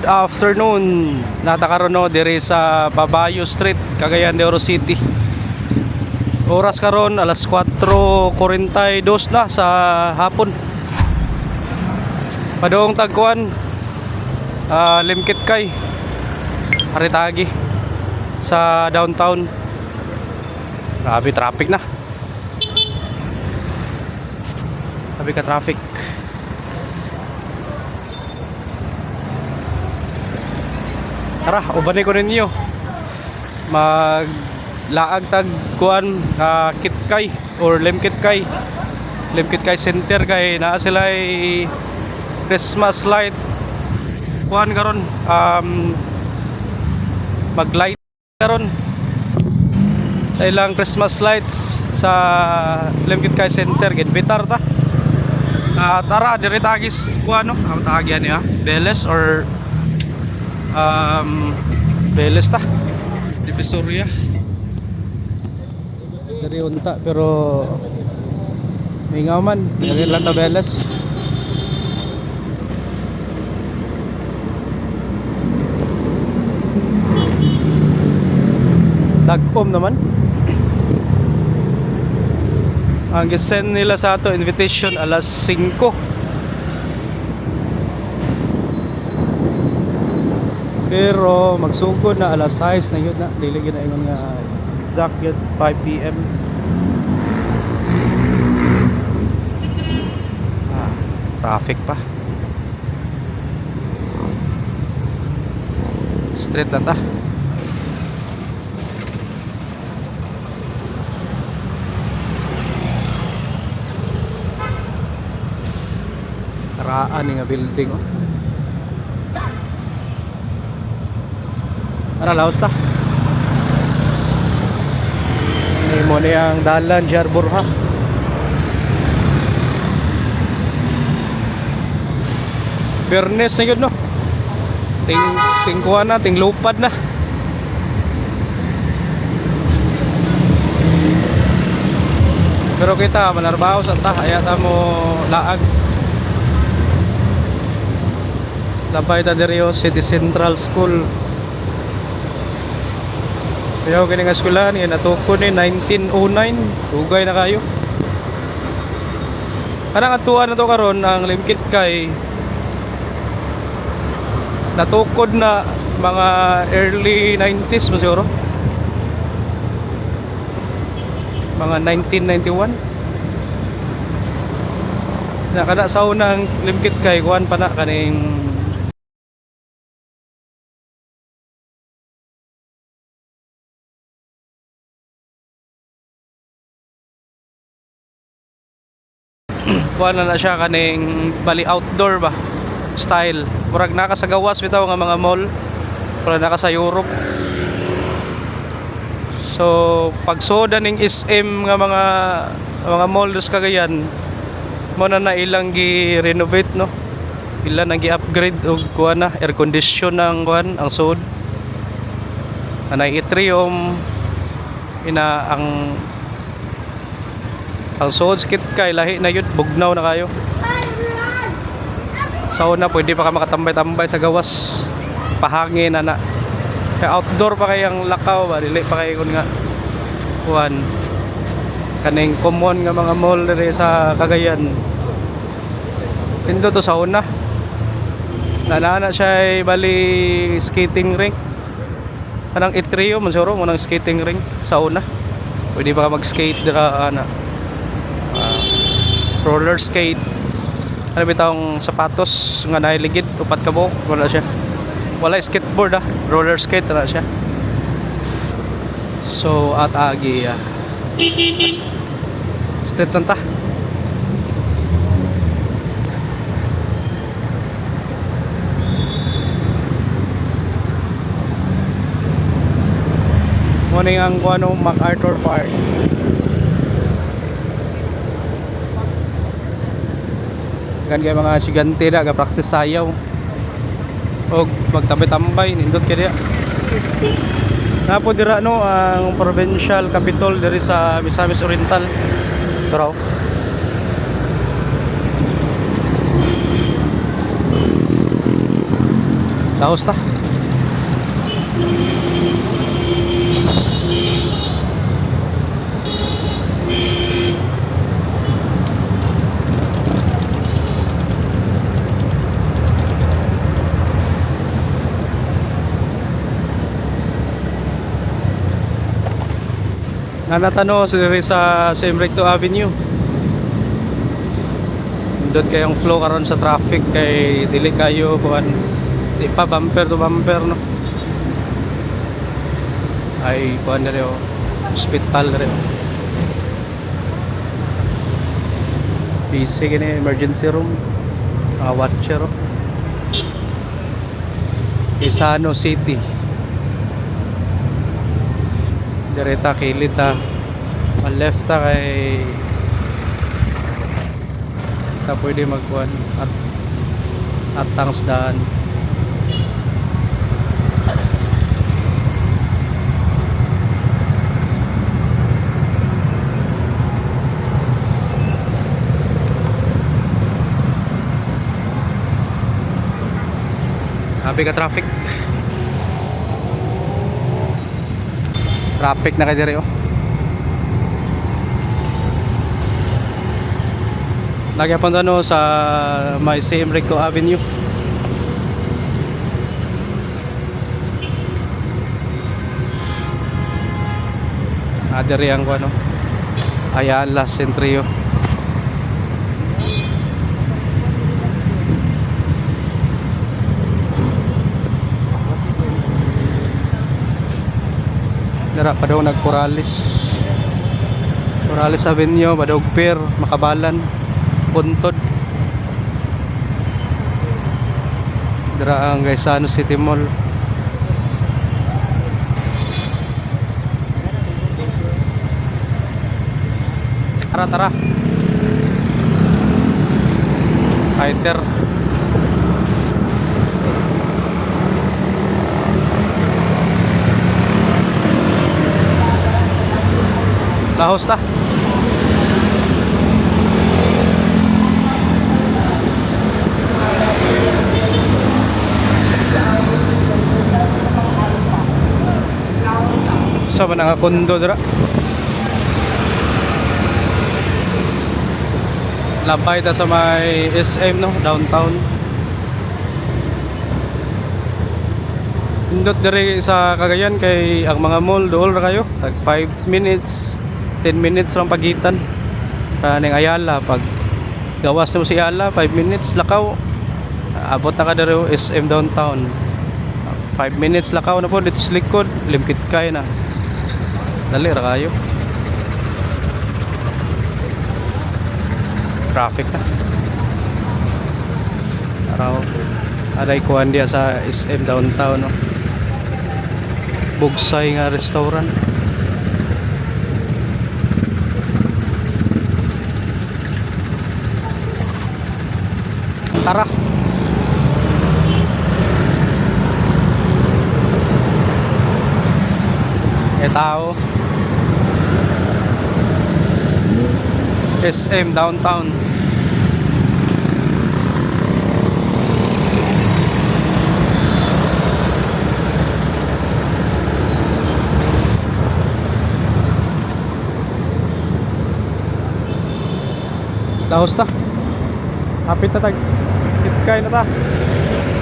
afternoon. Natakaroon no diri sa Babayo Street, Cagayan de Oro City. Oras karon alas 4:42 na sa hapon. Padong tagkuan Limkit kay Haritagi sa downtown. Grabe traffic na. Grabe ka traffic. Tara, ubanay ko ninyo. Maglaag tag kuan Kitkay or Limkit kay Center kay naa sila ay Christmas light kuan karon maglight karon sa ilang Christmas lights sa Limkit kay Center gitbitar ta. Tara diri tagis kuan no ang tagyan niya Beles or Beles ta Divisoria dari unta pero may nga man dari lang ta Beles. Dagom naman ang gisend nila sa ato invitation alas 5 pero magsugod na alas 6 na yun na dili gina ingon nga exact yun 5 PM. Traffic pa straight na ta. Karaan nga building oh. Ano laos ta? Ini mo na yung dalan Jarbor ha. Fairness na yun no. Tingkuhan na, tinglupad na. Pero kita manarbaho sa ta, ayata mo laag. Labay ta diri City Central School. Kaya kini nga eskwelahan yan natukon ni 1909. Dugay na kayo. Kanang atuan na to karon ang Limkit kay natukod na mga early 90s mo siguro. Mga 1991. Na kada sa unang Limkit kay kuan pa na kaning kuan na siya kaning bali outdoor ba style murag naka sa gawas bitaw nga mga mall murag naka sa Europe. So pagsoda ning SM nga mga mall dos Cagayan mo na ilang gi-renovate no, ilan nang gi-upgrade og kuan na air condition ng kuan ang sud anay atrium ina ang sood skit kay lahi na yun, bugnaw na kayo. Sa una pwede pa ka makatambay-tambay sa gawas, pahangin na kaya outdoor pa kayang lakaw ba, dili pa kayo nga kuan kaning common nga mga mall diri sa Cagayan. Pindo to sa una nanana siya ay bali skating rink kanang itrio man siguro mo nang skating rink sa una pwede pa ka mag-skate dira roller skate ano bitawng sapatos nga nailigid upat ka buhok wala siya wala skateboard roller skate na siya. So at agi street lang ta. Morning ang kuano MacArthur Park. Kan kay mga sigante na ga-practice sayaw og magtambay-tambay nindot kaya napo dira no ang provincial capital diri sa Misamis Oriental. Taraw Laos ta. Nanatano sa Semrecto Avenue. Doon kayong flow karon sa traffic kay dili kayo kuan. Di pa bumper to bumper no. Ay kuan na rin hospital na rin. Busy gini emergency room. Watcher. Quezon City. Direta kilit ta. Left ta kay ta pwede magkuhan at tangs daan. Sabi ka traffic na kayo dire oh. Nagyapon ano sa may Semrecto Avenue. Adere ang ano Ayala Centrio. Dara pa daw nagpuralis Avenue, Badog Pier, Makabalan, Puntod. Dara ang Quezon City Mall. Tara Fighter. Lahos ta. Sa mga kondo dira. Labay ta sa may SM no, downtown. Indot diri sa Cagayan kay ang mga mall dool ra kayo. Tag 5 minutes, 10 minutes lang pagitan. Kaning Ayala pag gawas mo si Ayala 5 minutes lakaw. Abot na ka diri SM downtown. 5 minutes lakaw na po dito sa likod, limkit kay na. Dali ra kayo. Traffic na. Araw. Aday kuan dia sa SM downtown no. Bugsay nga restaurant. Tara. Tao SM downtown. Lahos ta. Hapit na tag Gitkay na ta.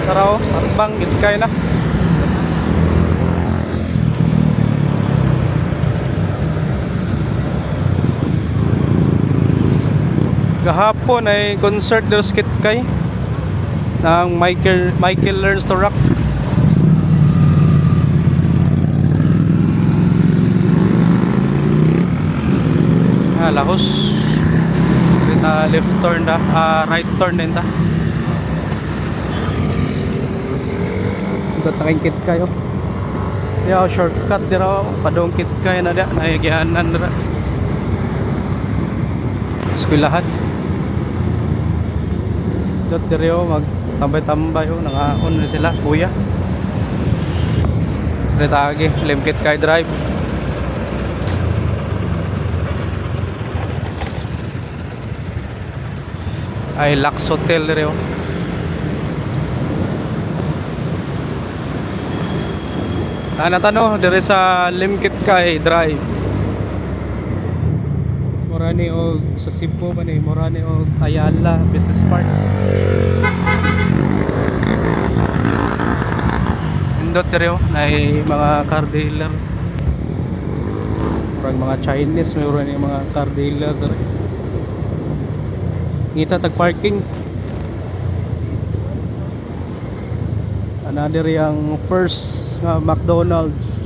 Tara o, arbang Gitkay na. Gahapon ay concert dos Gitkay ng Michael Learns to Rock. Lahos. Left turn da, right turn din ta. Dito taking Gitkay oh. Yo shortcut dira padong Gitkay na dia, nahigianan dira. Eskwelahan. Dot diri mag tambay-tambay nangaon na sila kuya. Retagi Gitkay drive. Ay Lux Hotel diri Tanah dire sa Limkit Kay Drive. Morani og sa Cebu man ni, Morani og Ayala Business Park. Indot dire nay mga car dealer. Murag mga Chinese, mayroon yung mga car dealer dire. Ngita tag parking. Another yung first nga McDonald's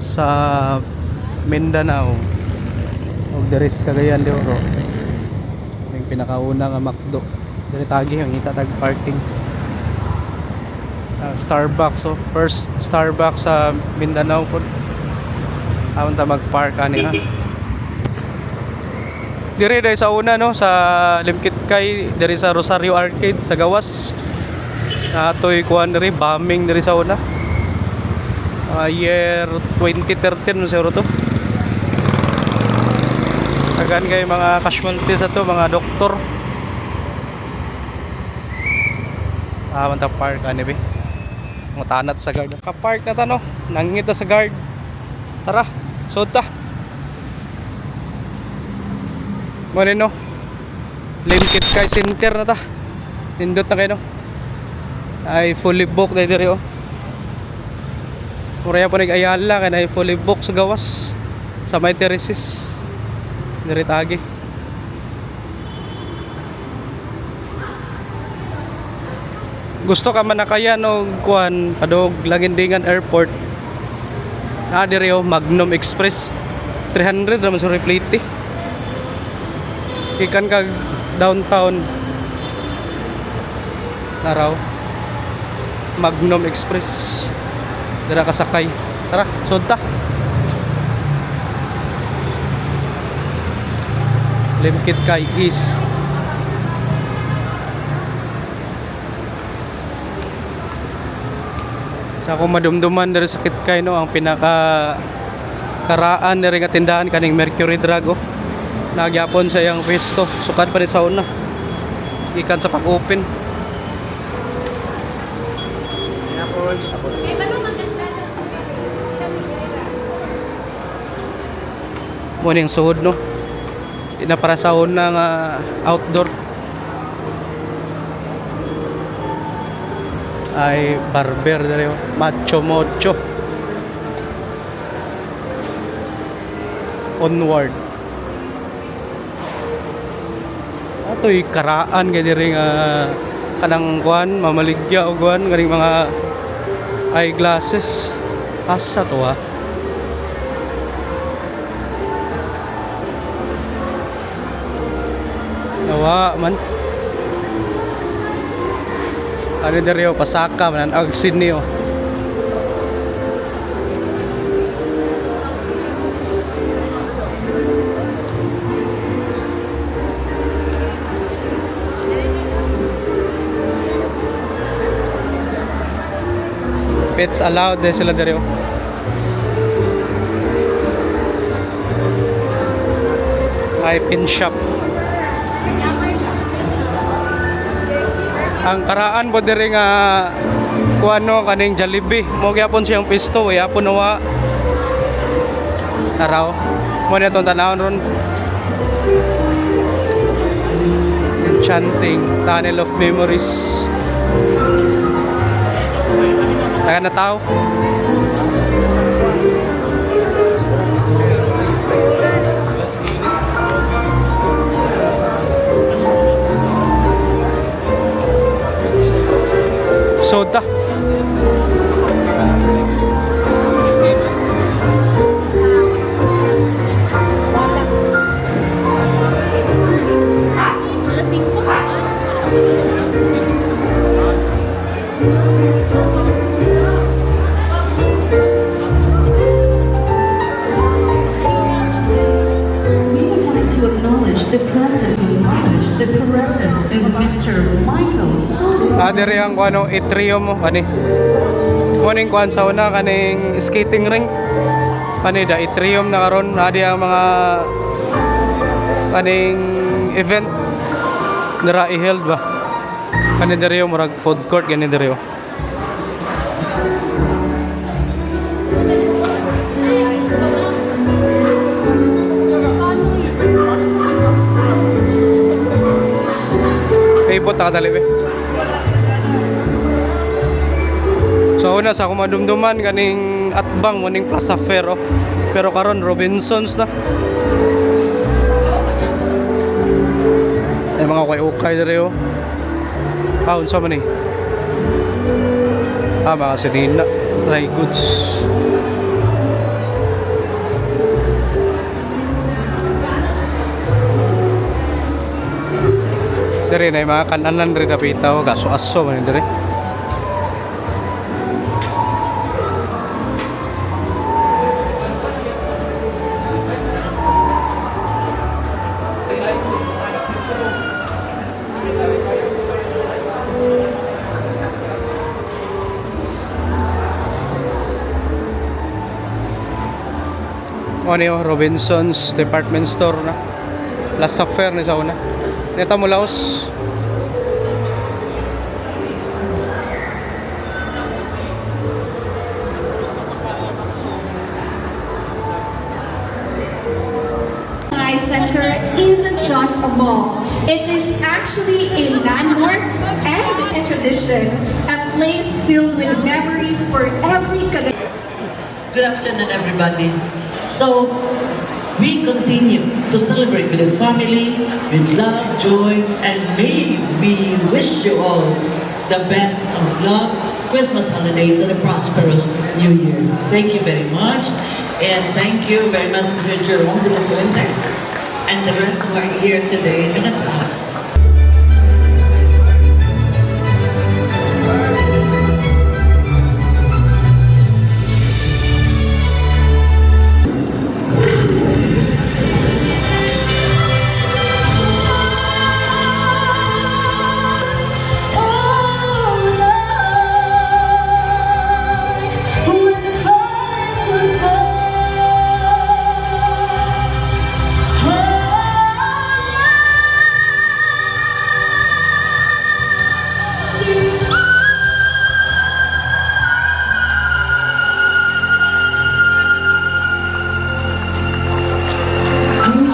sa Mindanao. Og there is Cagayan de Oro. Yung pinakauna nga McDo. Dire tagi yung ngita tag parking. Starbucks, oh, first Starbucks sa Mindanao po. Awan ta mag-park ani ha. Dire dai sa una no sa Limkit Kay, dire sa Rosario Arcade sa Gawas. Atoy kuan diri bombing diri sa una. Year 2013 no siguro to. Tagan kay mga casualties ato, mga doktor. Awan ta park ani be. Mutanat sa guard. Ka-park na ta no. Nangita sa guard. Tara, sud ta. Muna no. Limkit Kay Center na ta. Nindot na kayo no. Ay fully booked na diri oh. Muraya po nag-Ayala kaya ay fully booked sa Gawas. Sa may terraces. Diri tagi. Gusto ka man nakayan og kuan padog Lagindingan Airport. Diri oh Magnum Express 300 naman sa replete. Ikan ka downtown. Naraw. Magnum Express. Dira ka sakay. Tara, sud ta. Limkit Kay East. Sa akong madumduman diri sa Kitkay no, ang pinaka karaan diri nga tindahan kaning Mercury Drug oh. Nagyapon sa iyang pwesto. Sukad pa ni sa una. Ikan sa pag-open. Muna yung suhod no. Ina para sa una nga outdoor. Ay barber dali oh. Macho Mocho. Onward. Ato'y karaan kay diri nga kanang kuan mamaligya og kuan ganing mga eyeglasses. Asa to ah. Nawa man. Ano diri oh pasaka man ang agsin niyo. Pets allowed din sila diri oh. Ay pin shop. Ang karaan po diri nga kuano kaning Jollibee mo gyapon siyang pisto yapon nawa. Taraw mo na itong tanawon ron. Enchanting Tunnel of Memories. Taga na tao. Soda. Diri ang kuano atrium mo kani. Kuning kuan sa una kaning skating rink. Kani da atrium na karon na ang mga kaning event nara i-held ba. Kani diri murag food court gani diri. ta kadali be. So una sa akong madumduman kaning atbang mo ning Plaza Fair oh. Pero karon Robinsons na. Ay mga ukay dire oh. Unsa man ni? Mga sinina, dry goods. Dire na mga kananan rin napitaw, gaso-aso man dire. Ano yung Robinsons Department Store na Plaza Fair ni sa una neta mo laos Center isn't just a mall. It is actually a landmark and a tradition, a place filled with memories for every Good afternoon, everybody. So, we continue to celebrate with the family, with love, joy, and may we wish you all the best of love, Christmas holidays, and a prosperous New Year. Thank you very much, and thank you very much, Mr. Jerome de la Fuente, and the rest who are here today. And that's all.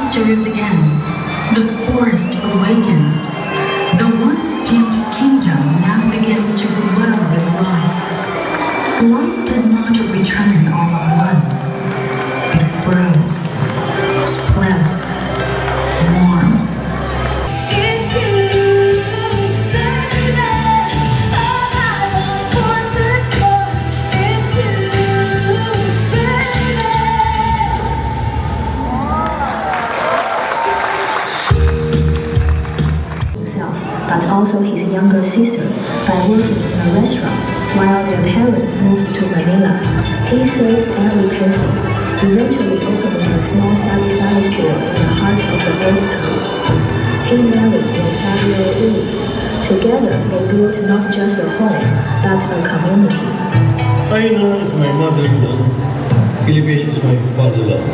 Stirs again. The forest awakens. The once dimmed kingdom now begins to glow with life. Light does not return all at once. It grows, spreads, warms. But also his younger sister by working in a restaurant while their parents moved to Manila. He saved every peso, eventually opening a small sari-sari store in the heart of the old town. He married Rosario Lee. Together, they built not just a home, but a community. China is my mother-in-law. Philippines is my father-in-law.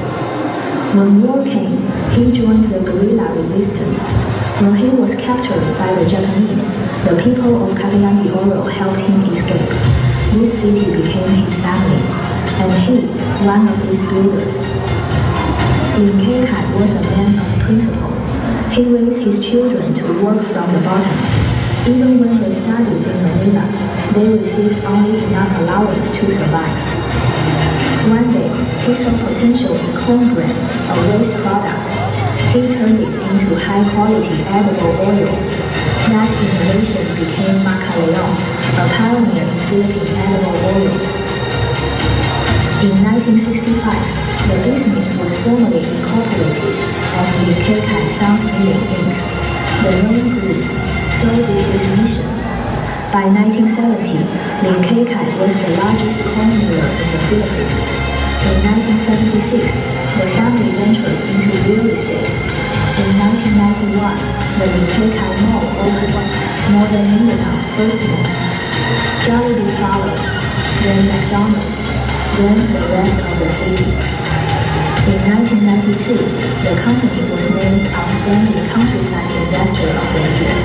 When war came, he joined the guerrilla resistance. When he was captured by the Japanese, the people of Cagayan de Oro helped him escape. This city became his family, and he, one of its builders. Lin Kekai was a man of principle. He raised his children to work from the bottom. Even when they studied in Manila, they received only enough allowance to survive. One day, he saw potential in cornbread, a waste product. He turned it into high-quality edible oil. That innovation became Macaleon, a pioneer in Philippine edible oils. In 1965, the business was formally incorporated as Lin Kekai Sons Milling Inc. The name grew, so did its mission. By 1970, Lin Kekai was the largest corn miller in the Philippines. In 1976, the family ventured into real estate. In 1991, the Lin Kekai Mall opened, more than Mindanao first mall. Jollibee followed, then McDonald's, then the rest of the city. In 1992, the company was named Outstanding Countryside Investor of the Year.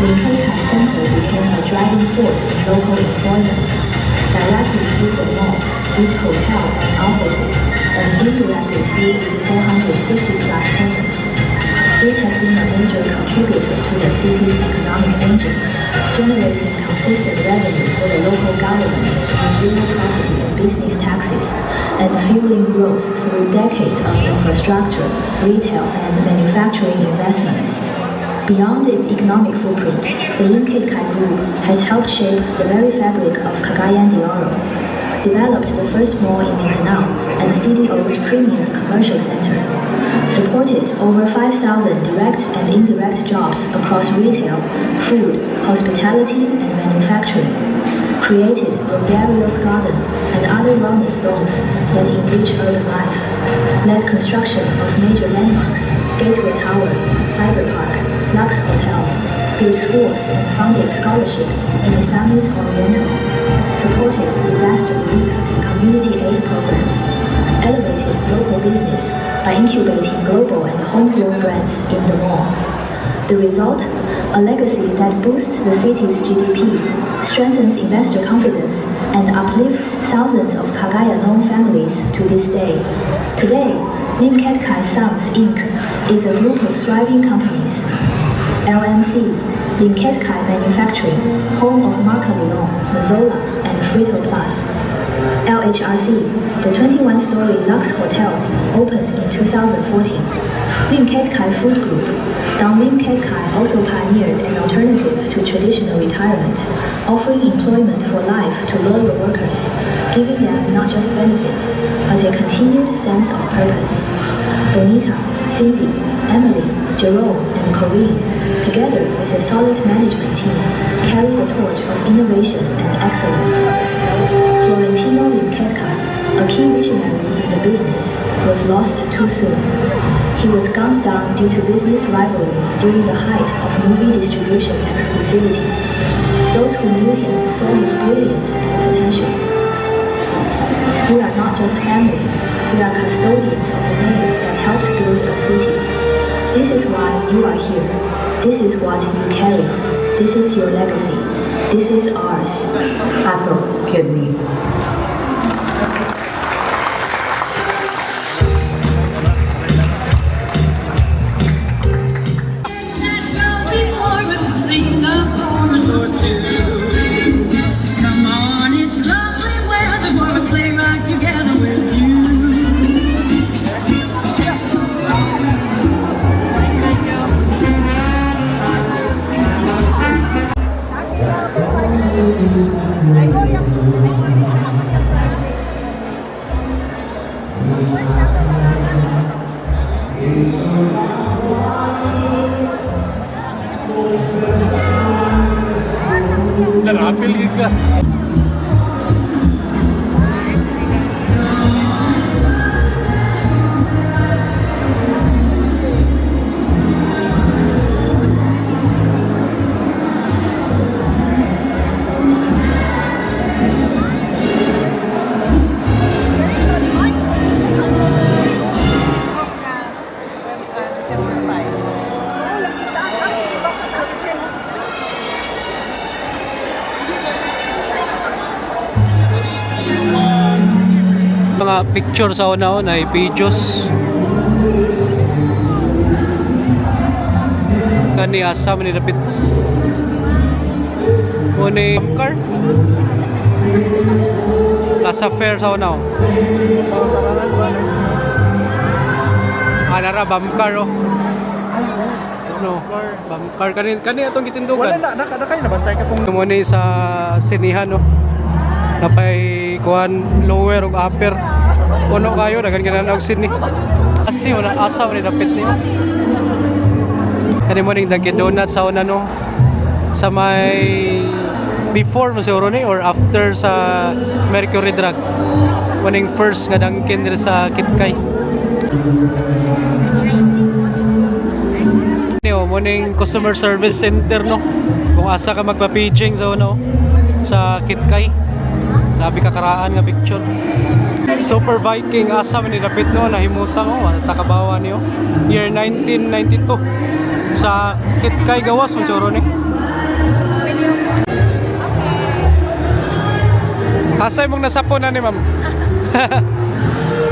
Lin Kekai Center became a driving force in local employment. Directly through the mall, its hotel and offices, and indirectly through its 450 plus tenants. It has been a major contributor to the city's economic economic engine, generating consistent revenue for the local government through real property and business taxes, and fueling growth through decades of infrastructure, retail, and manufacturing investments. Beyond its economic footprint, the Lim Kit Kai Group has helped shape the very fabric of Cagayan de Oro, developed the first mall in Mindanao and CDO's premier commercial center, supported over 5,000 direct and indirect jobs across retail, food, hospitality, and manufacturing, created Rosario's Garden and other wellness zones that enrich urban life, led construction of major landmarks, Gateway Tower, Cyber Park, Lux Hotel, built schools and funded scholarships in Misamis Oriental, supported disaster relief and community aid programs, elevated local business by incubating global and homegrown brands in the mall. The result? A legacy that boosts the city's GDP, strengthens investor confidence, and uplifts thousands of Cagayan-owned families to this day. Today, Lim Kit Kai Sons Inc. is a group of thriving companies. LMC, Lim Kit Kai Manufacturing, home of Marca Leon, Mazola, and Frito Plus. LHRC, the 21-story Lux Hotel, opened in 2014. Lim Kit Kai Food Group, Dong Lim Kit Kai also pioneered an alternative to traditional retirement, offering employment for life to loyal workers, giving them not just benefits, but a continued sense of purpose. Bonita, Cindy, Emily, Jerome, and Corinne, together with a solid management team, carry the torch of innovation and excellence. Florentino Lim Kit Kai, a key visionary in the business, was lost too soon. He was gunned down due to business rivalry during the height of movie distribution exclusivity. Those who knew him saw his brilliance and potential. We are not just family, we are custodians of a name that helped build a city. This is why you are here. This is what you carry. This is your legacy. This is ours. Ato Kidney. Narapil ka. Mga picture sa una-una ay videos kani asam ni dapit muni car Plaza Fair sa una anara bamkar oh no bamkar kani atong gitindugan Wala na kayo nabantay ka tong muni sa sinihan no napay kuan lower ug upper uno kayo dagan ginanog sini kasi wala asa ni dapit niyo kani mo ning Dunkin Donut sa una no sa may before mo siguro ni or after sa Mercury Drug mo first nga Dunkin diri sa Kitkay niyo mo ning customer service center no kung asa ka magpa-paging sa una sa Kitkay labi kakaraan nga picture Super Viking asam ni dapit no nahimutang takabawa niyo year 1992 sa Kitkay gawas man siguro ni asay mong nasapon na ni ma'am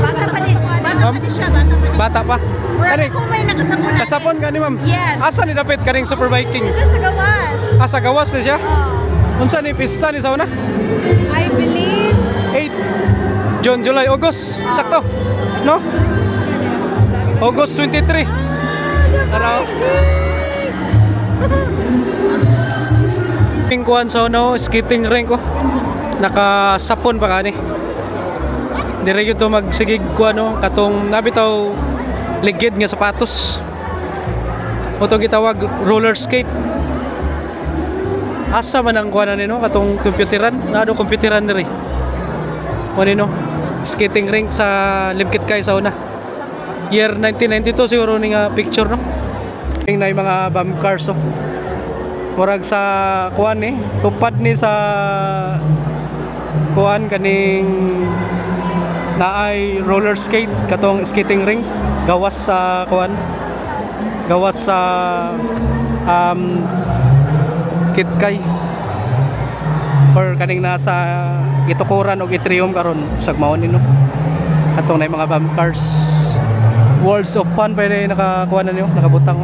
Bata pa din. Bata Ma'am? Bata siya, bata pa. Bata pa. Wala Kani, ko may nakasapon natin. kasapon ka ni ma'am? Yes. Asa ni dapit kaning Super Viking? Ito sa gawas. Asa gawas na siya? Oh, Unsa ni pista ni sauna? I believe 8 June, July, August. Sakto. No? August 23. Tara. Pingkuan sa no, skating rink ko. Nakasapon pa kani. Dire gyud to magsigig ko ano, katong nabitaw ligid nga sapatos. O to gitawag roller skate. Asa man ang kuan ni no, katong computeran, nado computeran diri. Kuan no, skating rink sa Limkit kay sa una. Year 1992 siguro ni nga picture no. Ning na mga bump cars oh. Murag sa kuan ni, tupad ni sa kuan kaning naay roller skate katong skating ring gawas sa kuan. Gawas sa Kitkay or kaning nasa gitukuran og Itrium karon usag mao ni no. Atong na mga bump cars. Worlds of Fun pwede nakakuha na niyo, nakabutang.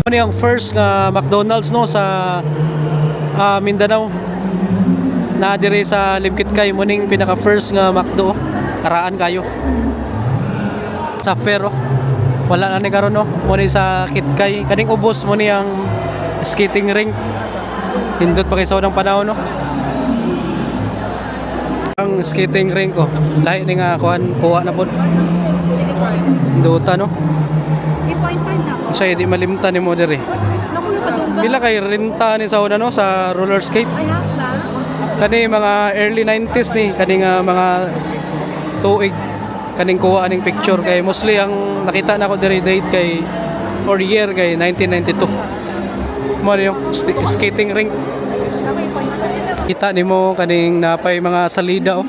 Ano yung first nga McDonald's no sa Mindanao na dire sa Limkit kay muning pinaka first nga McDo karaan kayo sa Fair oh. Wala na ni karon no muni sa Kitkay kaning ubos muni ang skating rink hindot pa kay sa unang panahon no ang skating rink ko lahi ni nga kuha na pod Dota no 8.5 na po. siya di malimtan ni mo diri. Naku yung padunggan. Pila kay renta ni sa una no sa roller skate. I have na. Kani mga early 90s ni kani nga mga tuig kaning kuha aning picture kay mostly ang nakita nako diri date kay or year kay 1992. Mo yung skating rink. Naku yung 0.5. Kita nimo kaning napay mga salida oh.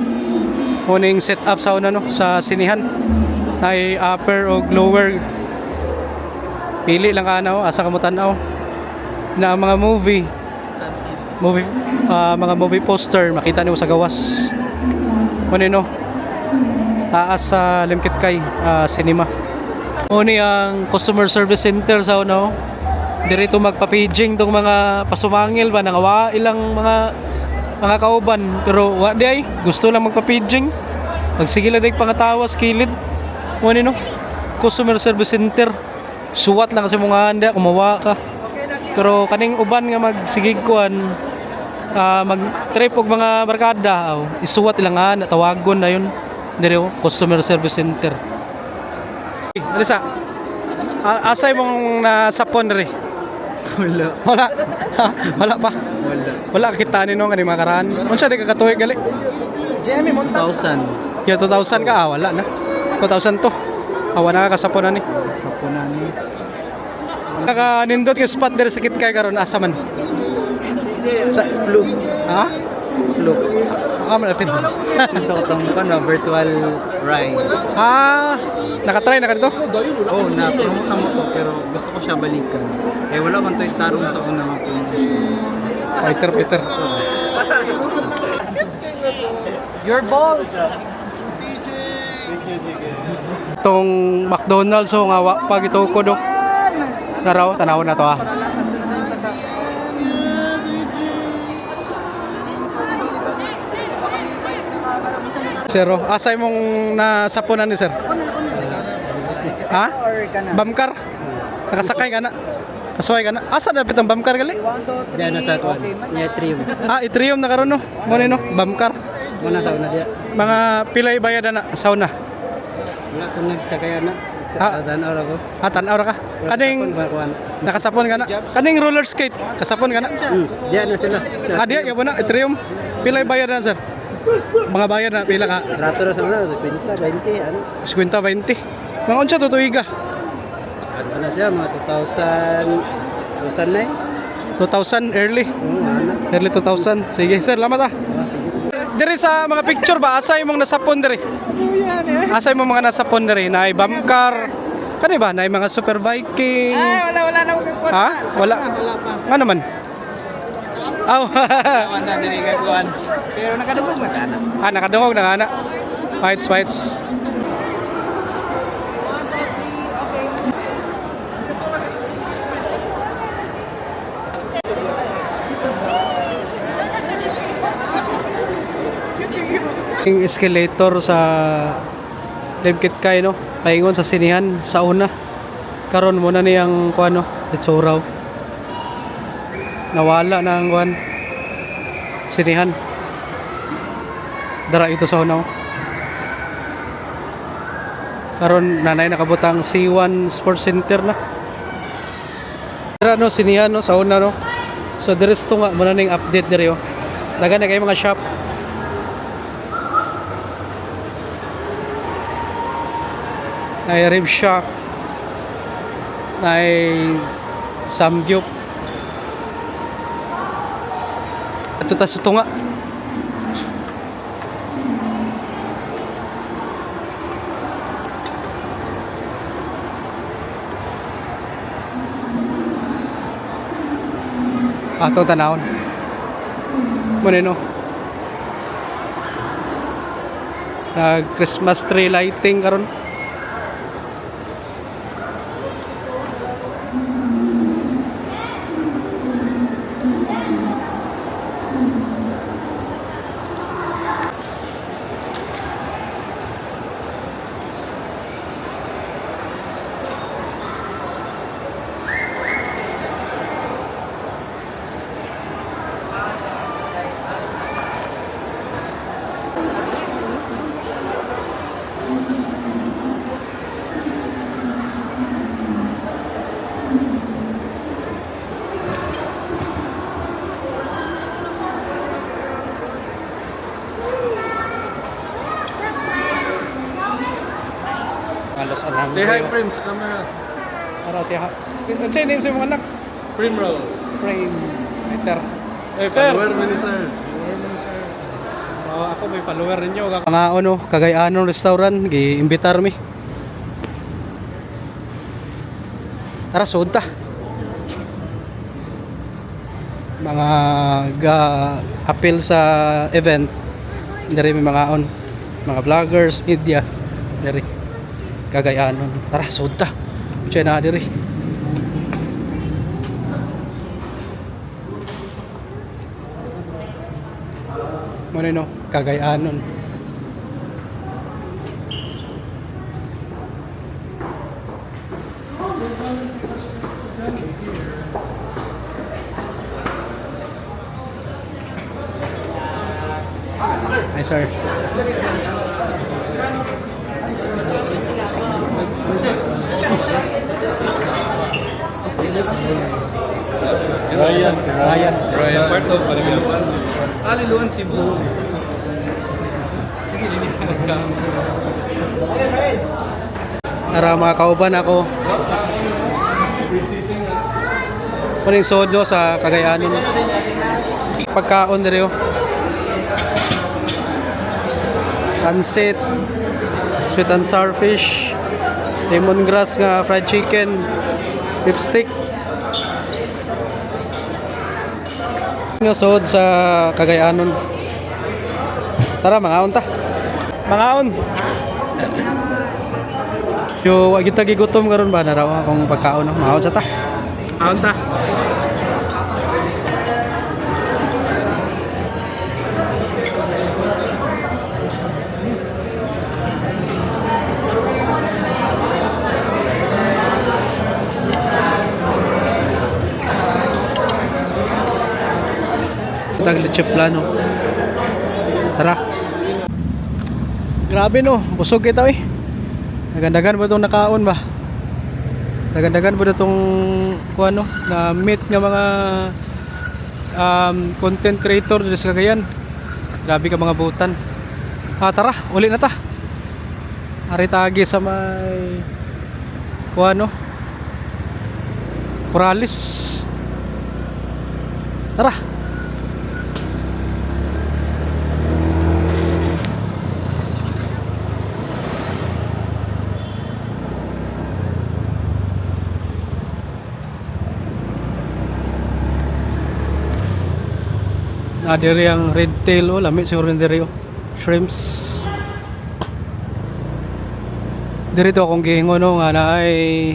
Muning set up sa una no sa sinihan. Ay upper o lower. Pili lang ka na oh, asa ka mo tanaw. Na mga movie mga movie poster makita niyo sa gawas. Kuno no. Taas sa Limkit kay cinema. Oni ang customer service center sa una oh. Dirito magpa-paging tong mga pasumangil ba nang wa ilang mga kauban pero wa di ay gusto lang magpa-paging. Magsigila day pangatawas kilid. Kuno no. Customer service center. Suwat lang kasi mga handa kumawa ka. Pero kaning uban nga magsigig kuan mag-trip og mga barkada isuwat ilang handa tawagon na yun dire customer service center. Alisa. Asay mong nasapon diri? Wala. Wala pa. Wala kita ni no kani makaraan. Unsa di ka katuig gali? Jeremy mo 1000. Ya 2000 ka wala na. 2000 to. Awa na kasapon na ni. Saponan ni. Naka-nindot ka spot diri sa Kitkay karon asa man? Sa Splook. Ha? Splook. Malapit. Ito kasang virtual ride. Nakatry na ka dito? Oh, na-promote na mo to pero gusto ko siya balikan. Eh wala man to tarong sa unang promotion. Peter. Your balls. Itong McDonald's so nga wa pa gito ko do. Naraw tanaw na to Sir, asay mong nasapunan ni sir? Ha? Bamkar? Nakasakay ka na? Kasway ka na? Asa dapat ang bamkar gali? Diyan na sa tuwan. Itrium. Itrium na karon no? Muna no? Bamkar? Muna sauna diya. Mga pilay bayad na sauna? Wala ko nagsakay na. Tanaw ra ko. Tanaw ra ka? Kaning nakasapon ka na? Kaning roller skate? Kasapon ka na? Diyan na sila. Diya yabo na Itrium. Pilay bayad na sir? Mga bayad na pila ka? Rato ra sa una 50, 20 ano. 50, 20. Mga unsa tutuiga? Ano na siya mga 2009. 2000 early. Early 2000. Sige, sir, lamat Diri sa mga picture ba asay mong nasapon diri? Asay mong mga nasapon diri na bump car. Kani ba na mga Super Viking? Wala na ko. Ha? Wala. Ano man? Wala diri kay kuan. Pero nakadungog na kana. Nakadungog na ana. Fights. Yung escalator sa Limkit Kay no, paingon sa sinihan sa una. Karon mo na niyang kuano, itsuraw. Nawala na ang kuan sinihan. Dara ito sa una. Karon nanay nakabutang C1 Sports Center na. Dara no sinihan no sa una no. So there is to nga mo na ning update diri oh. Dagan na kay mga shop. Ay rib shack, ay samgyup. Ito ta sa tunga. Atong tanawon. Munino. Nag Christmas tree lighting karon. Halos anam. Say hi, Prim, sa camera. Para siya. Say name sa mga anak. Primrose. Frame. Peter. Eh, Sir. follower mo ni sir. Ako may follower ninyo. Mga ano, Cagayanong restaurant, gi-imbitar mi. Tara, sud ta. Mga ga-appeal sa event. Dari may mga on, mga vloggers, media. Dari Cagayanon. Tara, sud ta. Diyan na diri. Manino, Cagayanon. Hi, sir. Ryan. Ryan. Ryan Parto, Palawiluan. Aliluan, Cebu. Sige, linipan ka. Tara mga kauban ako. Muling sodo sa Cagayanon. Pagkaon diri oh. Pancit, sweet and sour fish, lemongrass nga fried chicken, beef stick. Sod sa Cagayanon. Tara, mangaon ta. Mangaon. Yo, wag kita gigutom karon ba na raw akong pagkaon no. Mangaon sa ta. Mangaon ta. Taglitse plano. Tara. Grabe no, busog kita eh. Nagandagan ba itong nakaon ba? Nagandagan ba itong kuano na meet nga mga content creator dito sa Cagayan. Grabe ka mga butan. Tara, uli na ta. Ari tagi sa may kuano Corales. Tara. Diri ang red tail oh, lami siguro diri oh. Shrimps. Diri to akong giingon no nga naay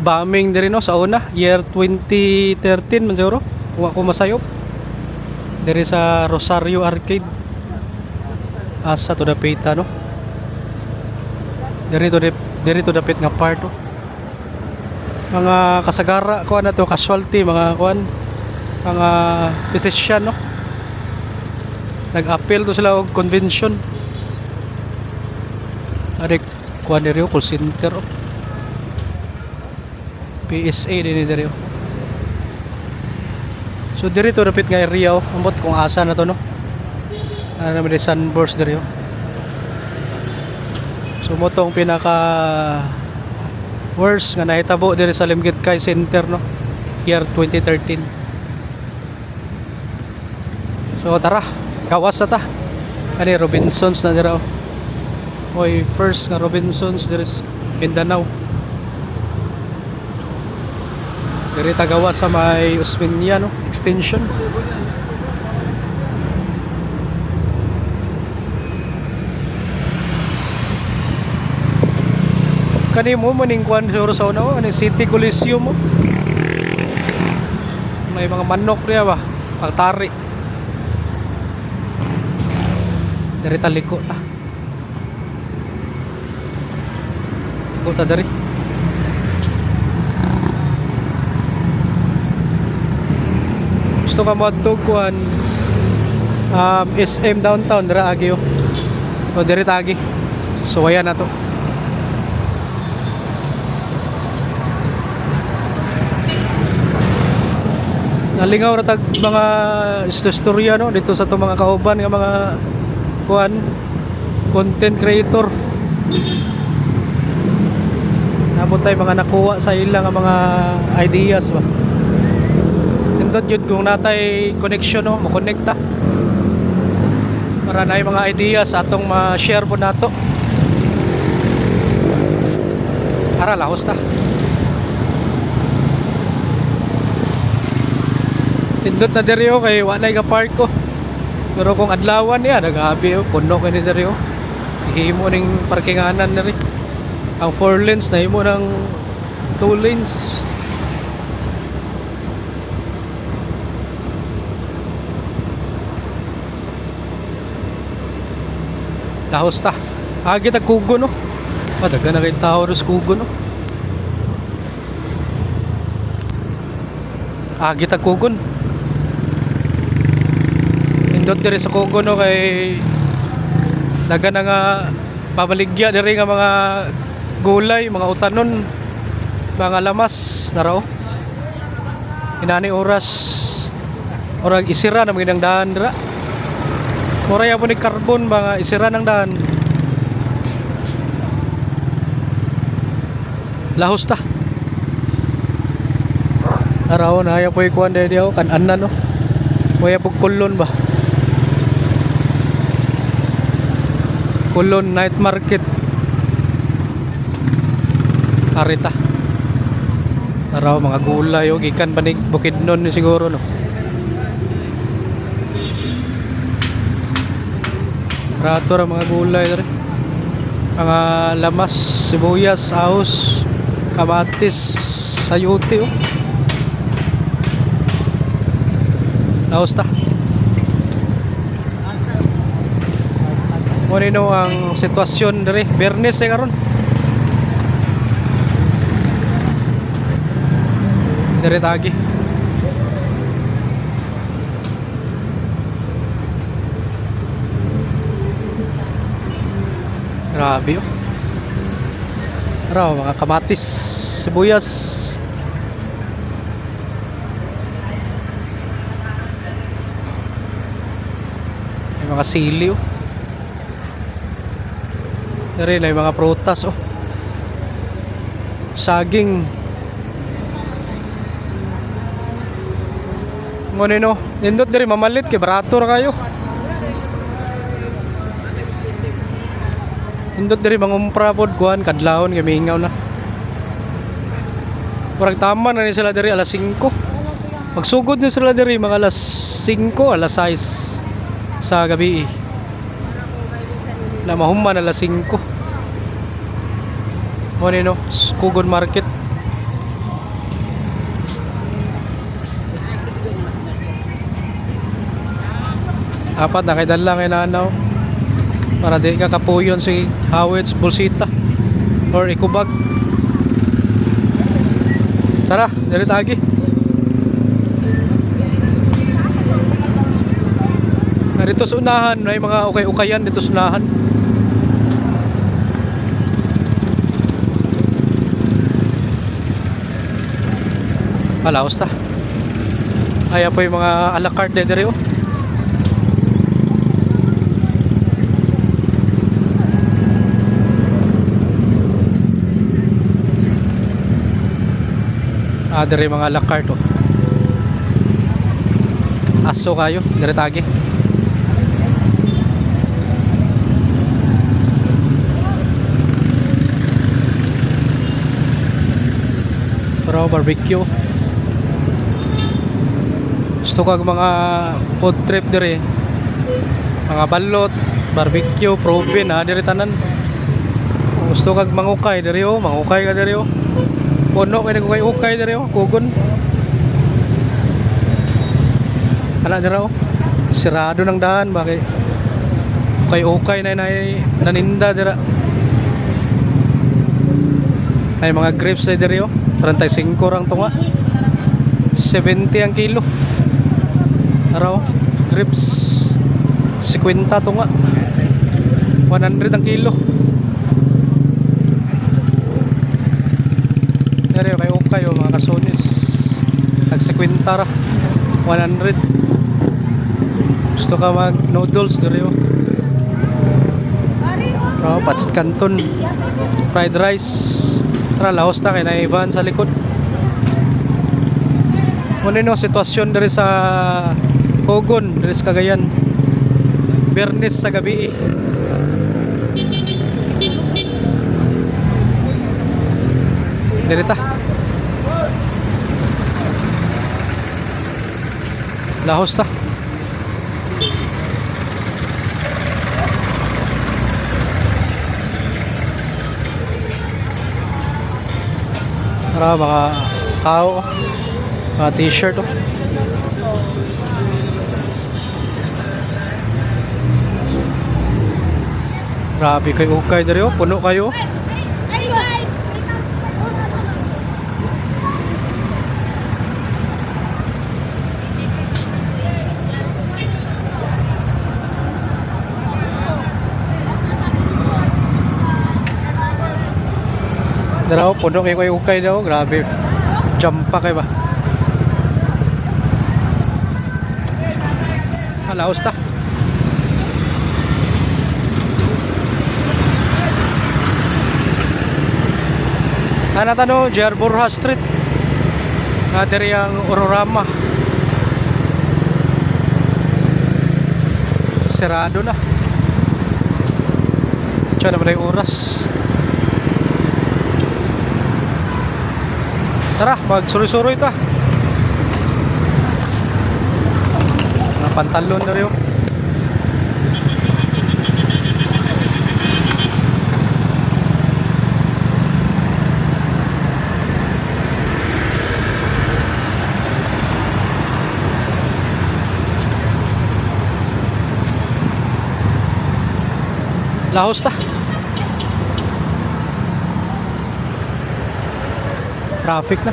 bombing diri no sa una, year 2013 man siguro. Wa ko masayop. Diri sa Rosario Arcade. asa to dapit no. Diri to dapit nga part oh. Mga kasagara kuan na to, casualty, mga kuan, mga physician no. Nag-appeal to sila og convention. Ari kuan diri call center oh. PSA din diri oh. So diri to dapit nga area oh, amot kung asa na to no. Ano naman di sunburst diri oh. So mo tong pinaka worst nga nahitabo diri sa Limgid Kai Center no, year 2013. So tara, gawas na ta. Ani Robinsons na dira oh. Oy, first nga Robinsons diri sa Mindanao. Diri ta gawas sa may Usmeña no, extension. Kani mo maning kuan siguro sa una ani City Coliseum mo. May mga manok riya ba? Pagtari. Dari taliko ta. Liko ta dari. Gusto ka mo adto kuan SM downtown dira agi yo. So diri ta agi. So waya na to. Nalingaw ra tag mga istorya no dito sa to mga kauban nga mga kuan content creator. Nabot tay mga nakuha sa ila nga mga ideas ba. Indot jud kung natay connection no, mo connecta. Para nay mga ideas atong ma-share po nato. Ara lahos ta. Indot na diri oh, kay walay ka park ko. Pero kung adlawan niya nagabi oh, puno kay ni diri oh. Ihimo ning parkinganan diri. Ang 4 lanes na himo ng 2 lanes. Lahos ta. Agi ta kugo no. Daga na kay tao ros kugo no. Agi ta kugon. Indot diri sa kugo no kay daga na nga pabaligya diri nga mga gulay, mga utanon, mga lamas na raw. Inani oras orag isira na mga daan dira. Mura ya po ni carbon mga isira ng daan. Lahos ta. Araw na haya po ikuan dahil diyaw kanan no. Kaya po kulon ba? Kulon night market. Arita. Araw mga gulay o gikan panig Bukidnon siguro no. Rato ra mga gulay dere. Mga lamas, sibuyas, ahos, kamatis, sayote oh. Laos ta. Monino ang sitwasyon dere. Bernes karon. Dere tagi. Grabe oh. Araw mga kamatis, sibuyas. May mga sili oh. Dari na yung mga prutas oh. Saging. Ngunit no, nindot dari mamalit kay barato ra kayo. Indot diri mangumpra pod kuan kadlawon kay mingaw na. Murag tama na ni sila diri alas 5. Magsugod ni sila diri mga alas 5, alas 6 sa gabi. Na mahuman alas 5. Mo ni no, Kugon Market. Apat na kay dala kay nanaw. para di ka kapuyon si Hawits, Bulsita or Ikubag. Tara, dali tagi. Dito sa unahan, may mga ukay-ukayan dito sa unahan. Alaos ta. Ayan po yung mga a la carte dere oh. Dere mga a la carte oh. Aso kayo, dere tagi. Pero barbecue. Gusto kag mga food trip dire. Mga balot, barbecue, proven dire tanan. Gusto kag mangukay dire oh, mangukay ka dire oh. Puno kay nagukay dire oh, kugon. Ana dire oh. Sirado ng daan bakit? Ukay na naninda dire. Ay mga grapes ay dire oh. 35 rang tunga. 70 ang kilo. Araw, grapes 50 tunga. 100 ang kilo. Dari kayo mga kasonis. Tag 50 ra. 100. Gusto ka mag noodles dari oh. Patsit canton. Fried rice. Tara, lahos na kay na Ivan sa likod. Muna no, sitwasyon dari sa Hugon, dari sa Cagayan. Bernis sa gabi Dari ta. Lahos ta. Tara, mga tao, mga t-shirt oh. Grabe kayo ukay dari oh, puno kayo. Daraw, puno kayo ukay daw, grabe. Jump pa kayo ba? Halaos ta. Tano, JR Borja Street. Diri ang Ororama. Serado na. Tiyan naman yung oras. Tara, magsuri-suri ta. Mga pantalon na rin. Lahos ta. Traffic na.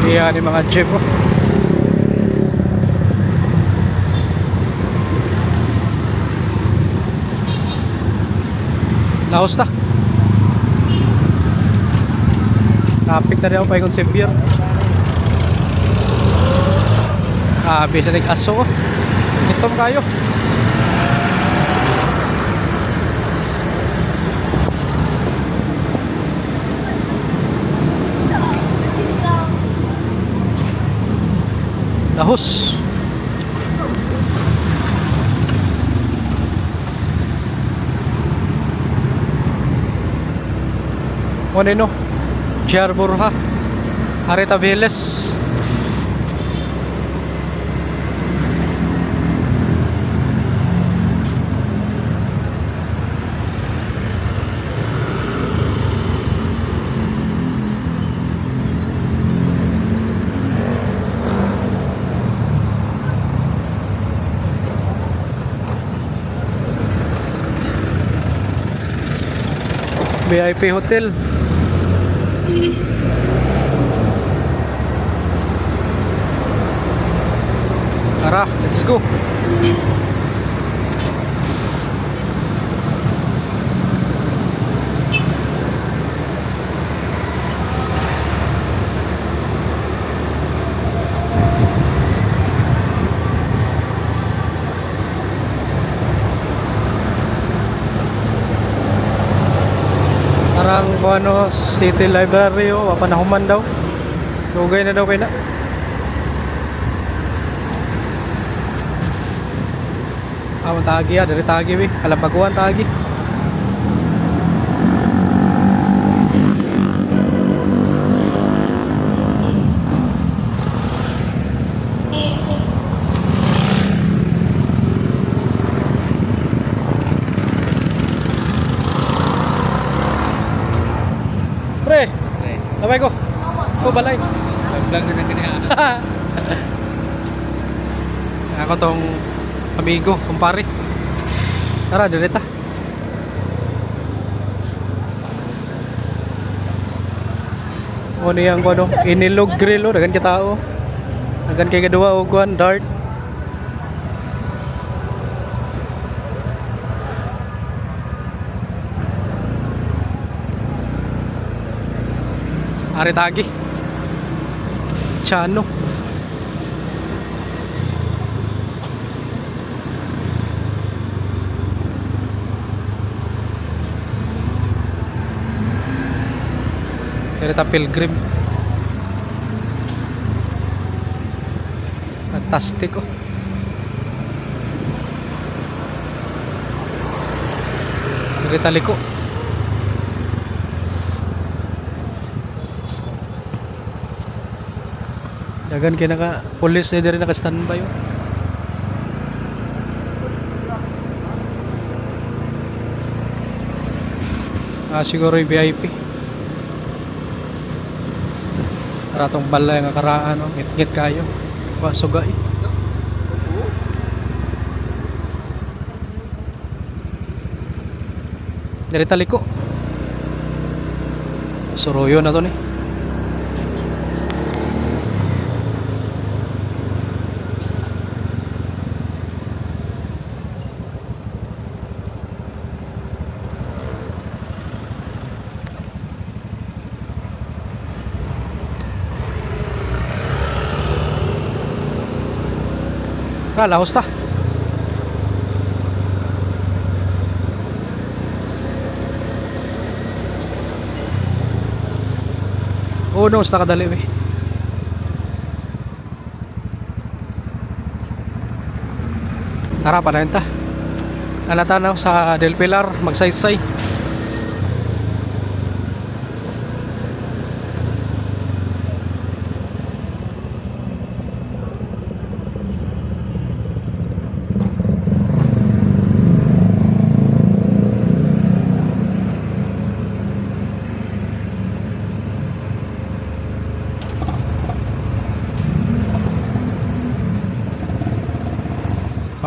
Yan yung mga jeep oh. Lahos ta. Traffic na rin ako pa yung severe. Bisa nag-aso oh. Itom kayo. Lahos. Ano no? JR Borja. Areta Viles. VIP Hotel. Tara, let's go. Parang kung ano, City Library o panahuman daw. Lugay na daw kayo na. Tagi dari tagi wi, kalabaguan tagi. Pre, sabay ko. Ko balay. Vlog na ganyan. Ako tong amigo, kumpare. Tara, direta. O niyang ko ano, inilog grill o, dagan kita o. Dagan kay kadua o kuan, dart. Ari tagi. Chano. Kereta Pilgrim. Fantastic oh. Kereta liko. Dagan kaya naka police na din naka standby oh. Siguro yung VIP. Ratong balay nga karaan oh. Ngit-ngit kayo. Sugay. Dari taliko. Suruyo na to ni. Lahos ta. Oh no, sta kadali we. Tara pa na ta. Alatanaw sa Del Pilar, magsaysay.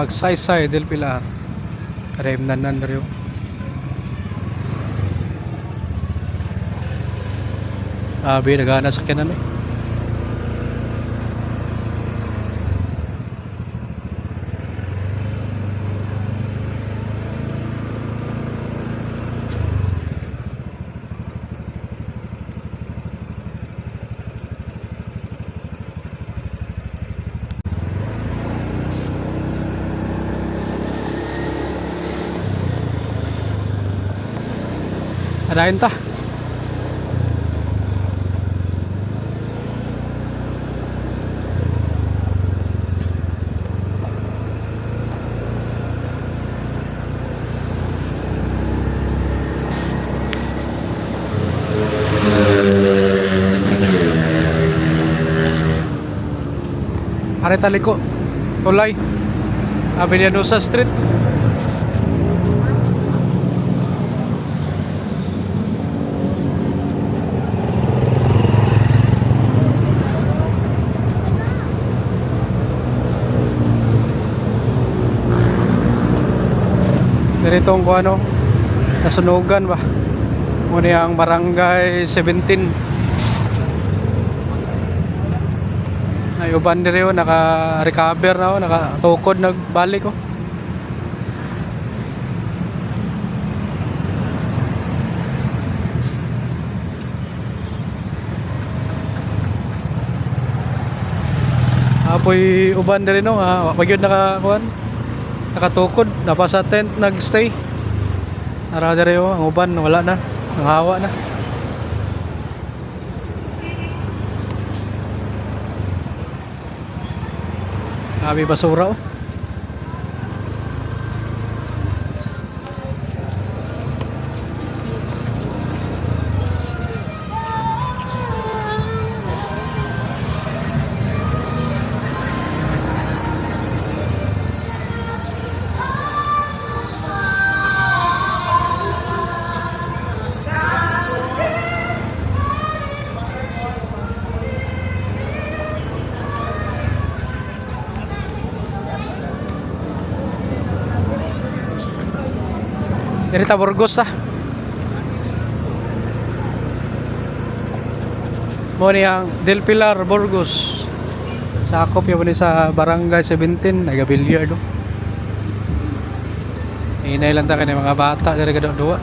Magsaysay Del Pilar. Rem nanan rin. Abi nagana sa kanan eh. Adain ta. Areta liko. Tulay. Avellanosa Street. Diretong ko ano, nasunugan ba? Muna ang barangay 17. Ay uban dire oh, naka-recover na oh, nakatukod nagbalik oh. Apoy uban dire no, wag yun nakakuan. Nakatukod, napasa tent nagstay. Ara dire oh, ang uban wala na, nanghawa na. Abi basura oh. Dirita Burgos mo ni ang Del Pilar Burgos. Sakop yun ni sa barangay 17 nagabilyard oh. Inay lang ta kani mga bata dari kadua.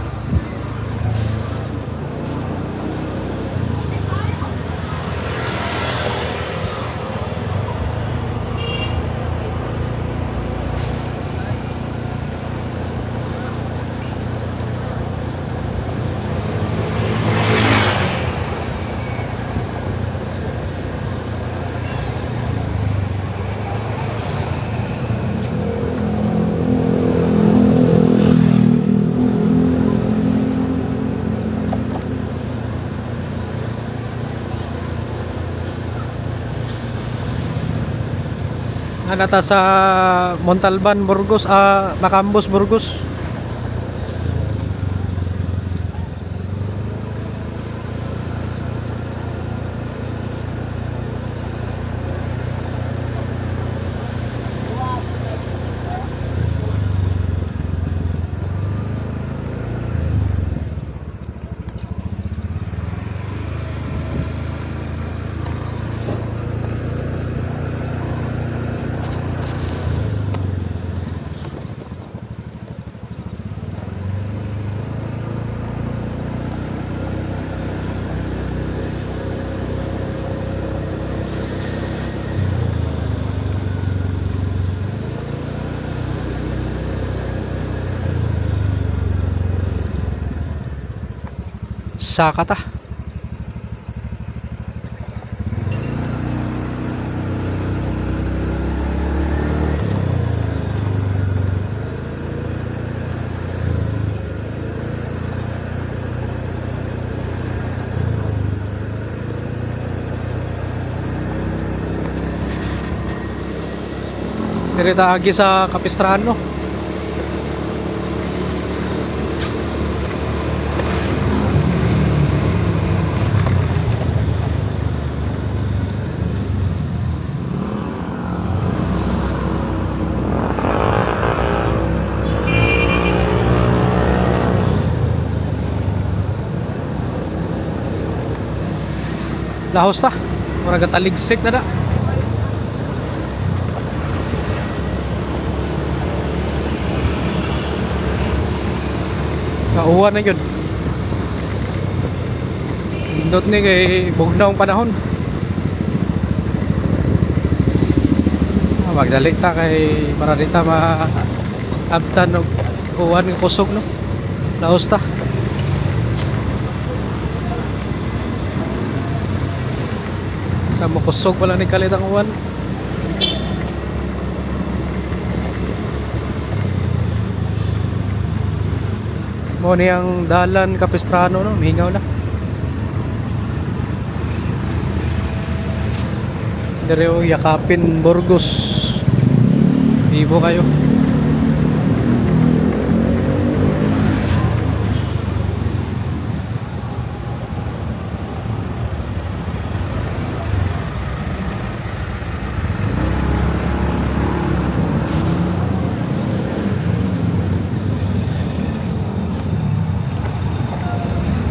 Nata sa Montalban Burgos, Macambos Burgos. Sakata. Direta agi sa Capistrano. Lahos ta. Murag taligsik na da. Kauwan na yun. Indot ni kay bugnaw ang panahon. Magdali ta kay para di ta maabtan og uwan ng kusog no. Lahos ta. Sa makusog pala ni kalit ang uwan. Mo niyang dalan Capistrano no, mingaw na. Dire o yakapin Burgos. Vivo kayo.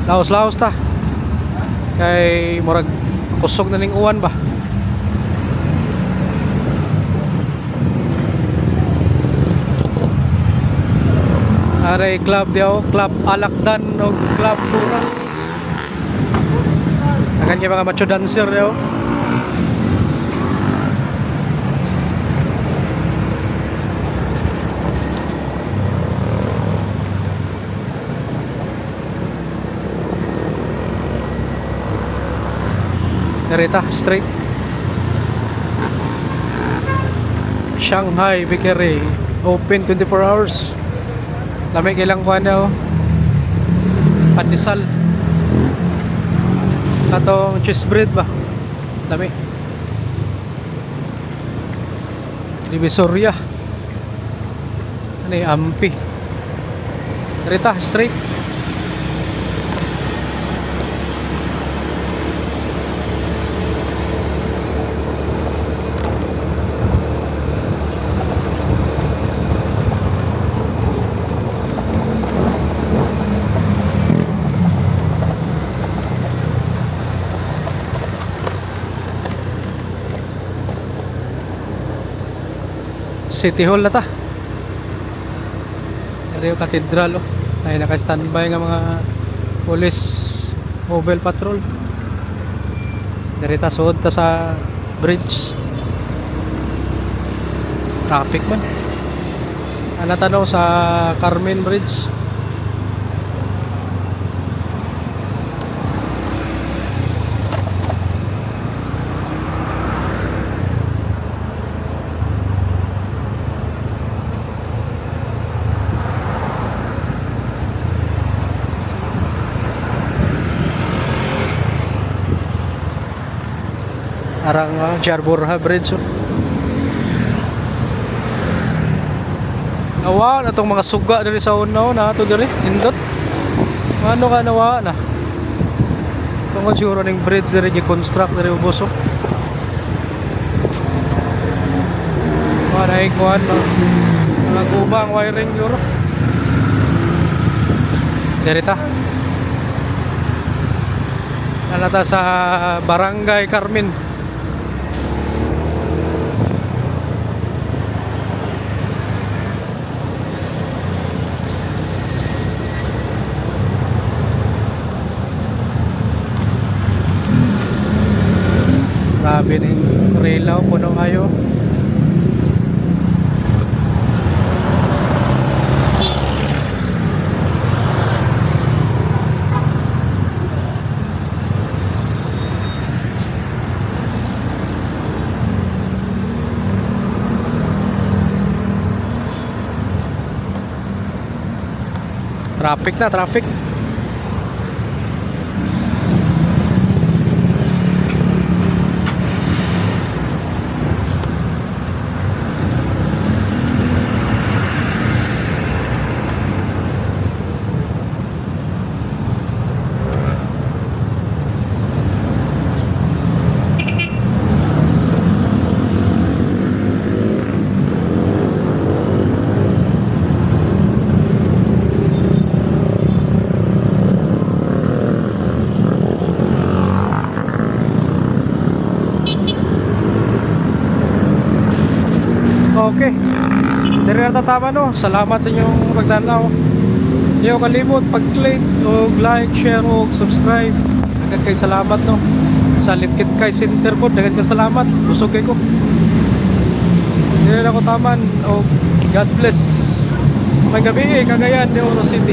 Laos-laos ta. Kay murag kusog na ning uwan ba. Aray club diaw, club Alakdan o club Puras. Akan kay mga macho dancer diaw. Narita, straight Shanghai Bakery open 24 hours. Lami kailang kuha na pandesal atong cheese bread ba. Lami Divisoria. Ano yung Ampi. Narita, straight City Hall na ta. Area Cathedral ay naka-standby nga mga police mobile patrol. Dirita suod ta sa bridge. Traffic man. Ana tanaw sa Carmen Bridge. Arang Jarburha Bridge. Nawa na tong mga suga diri sa unaw na ato diri indot. Ano ka nawa na? Tungod siguro ning bridge diri gi-construct diri uboso. Wala ikuan no. Wala kubang wiring yuro. Diri ta. Nalata sa Barangay Carmen. Grabe na yung relaw, puno kayo. Traffic na, traffic. Okay. Diri na tama no. Salamat sa inyong pagdanaw. Iyo kalimot pag-click o like, share o subscribe. Dagan kay salamat no. Sa Litkit kay Center po, dagan kay salamat. Busog kay ko. Diri na ko taman o God bless. May gabi Cagayan de Oro City.